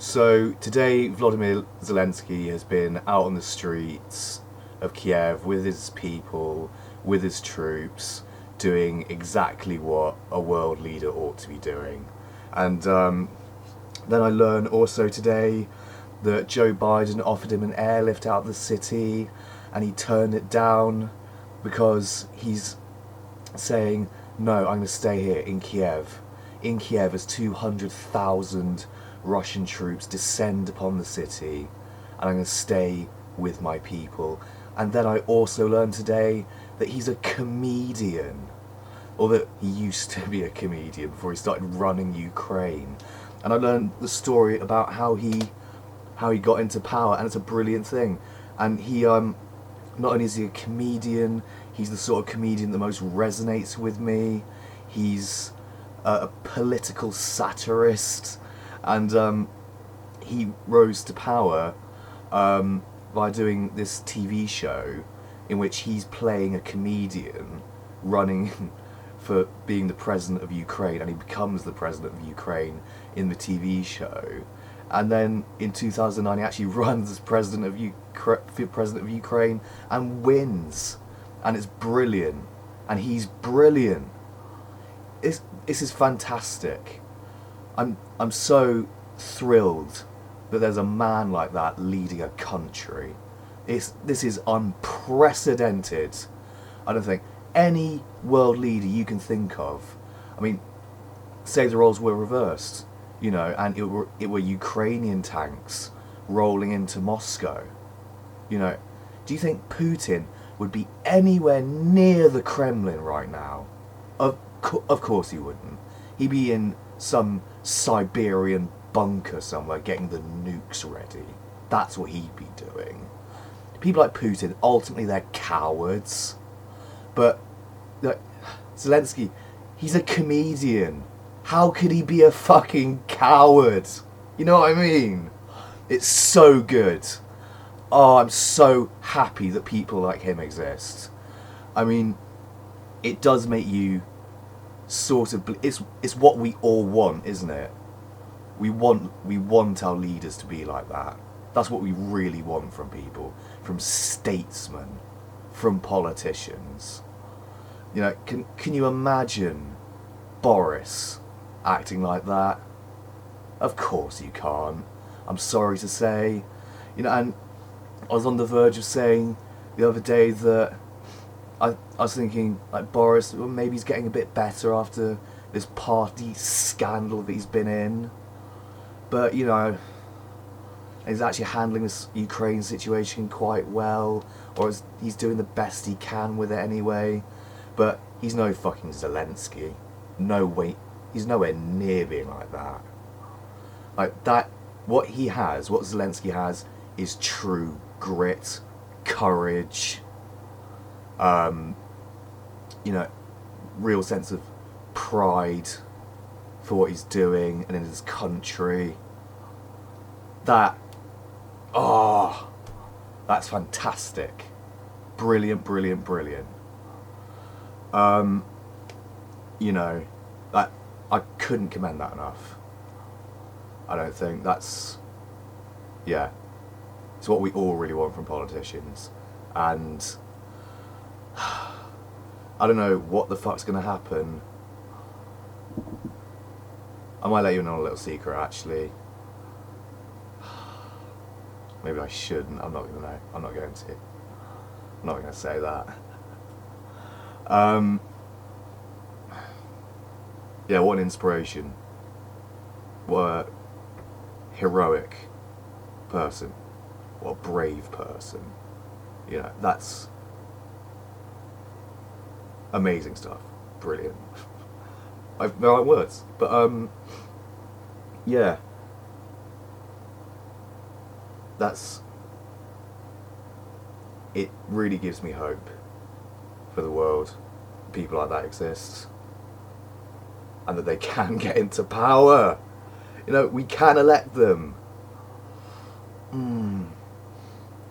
So today, Volodomyr Zelensky has been out on the streets of Kiev with his people, with his troops, doing exactly what a world leader ought to be doing. And then I learned also today that Joe Biden offered him an airlift out of the city, and he turned it down because he's saying, no, I'm going to stay here in Kiev. In Kiev, as 200,000 Russian troops descend upon the city, and I'm going to stay with my people. And then I also learned today that he's a comedian, or that he used to be a comedian before he started running Ukraine. And I learned the story about how he got into power, and it's a brilliant thing. And he not only is he a comedian, he's the sort of comedian that most resonates with me. He's a political satirist, and he rose to power by doing this TV show in which he's playing a comedian running for being the president of Ukraine, and he becomes the president of Ukraine in the TV show. And then in 2009 he actually runs as president of Ukraine and wins, and it's brilliant, and he's brilliant. This is fantastic. I'm so thrilled that there's a man like that leading a country. This is unprecedented. I don't think any world leader you can think of. I mean, say the roles were reversed, and it were Ukrainian tanks rolling into Moscow. Do you think Putin would be anywhere near the Kremlin right now? Of course he wouldn't. He'd be in some Siberian bunker somewhere getting the nukes ready. That's what he'd be doing. People like Putin, ultimately they're cowards. But Zelensky, he's a comedian. How could he be a fucking coward? You know what I mean? It's so good. Oh, I'm so happy that people like him exist. I mean, it does make you sort of... It's what we all want, isn't it? We want our leaders to be like that. That's what we really want from people, from statesmen, from politicians. Can you imagine Boris acting like that? Of course you can't. I'm sorry to say. And I was on the verge of saying the other day that I was thinking, like, Boris, well, maybe he's getting a bit better after this party scandal that he's been in. But, he's actually handling this Ukraine situation quite well, or he's doing the best he can with it anyway. But he's no fucking Zelensky. No way. He's nowhere near being like that. Like that, what Zelensky has is true grit, courage, real sense of pride for what he's doing and in his country. That's fantastic. Brilliant, brilliant, brilliant. That I couldn't commend that enough. I don't think it's what we all really want from politicians. And I don't know what the fuck's gonna happen. I might let you in on a little secret, actually. Maybe I shouldn't. I'm not going to. I'm not going to say that. What an inspiration. What a heroic person. What a brave person. That's amazing stuff. Brilliant. There aren't words. But, it really gives me hope for the world. People like that exist, and that they can get into power. We can elect them.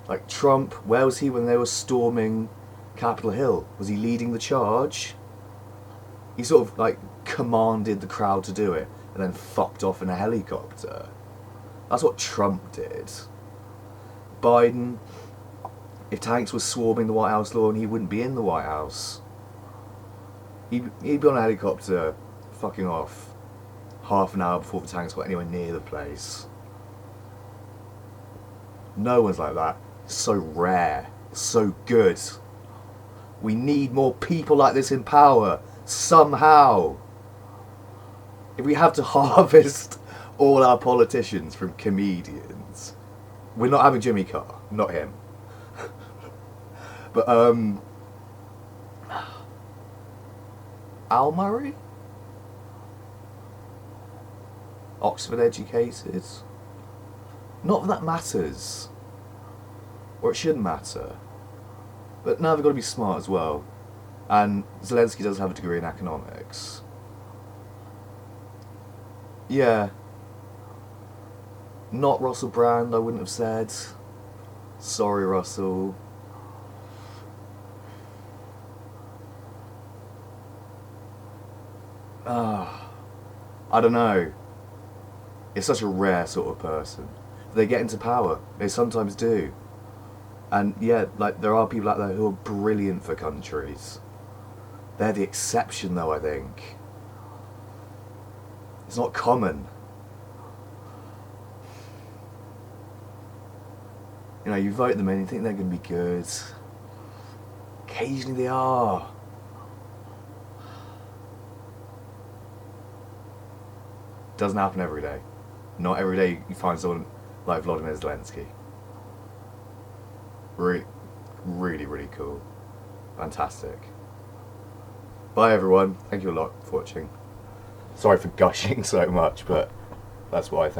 Like Trump, where was he when they were storming Capitol Hill? Was he leading the charge? He sort of commanded the crowd to do it and then fucked off in a helicopter. That's what Trump did. Biden, if tanks were swarming the White House lawn, he wouldn't be in the White House. He'd be on a helicopter fucking off half an hour before the tanks got anywhere near the place. No one's like that. It's so rare. It's so good. We need more people like this in power. Somehow. If we have to harvest all our politicians from comedians, we're not having Jimmy Carr. Not him. But, Al Murray? Oxford educated. Not that that matters. Or it shouldn't matter. But now they've got to be smart as well. And Zelensky does have a degree in economics. Yeah. Not Russell Brand, I wouldn't have said. Sorry, Russell. I don't know. It's such a rare sort of person. They get into power. They sometimes do. And yeah, like there are people out there who are brilliant for countries. They're the exception though, I think. It's not common. You know, you vote them in, you think they're going to be good. Occasionally they are. Doesn't happen every day. Not every day you find someone like Volodomyr Zelensky. Really, really, really cool. Fantastic. Bye everyone. Thank you a lot for watching. Sorry for gushing so much, but that's what I think.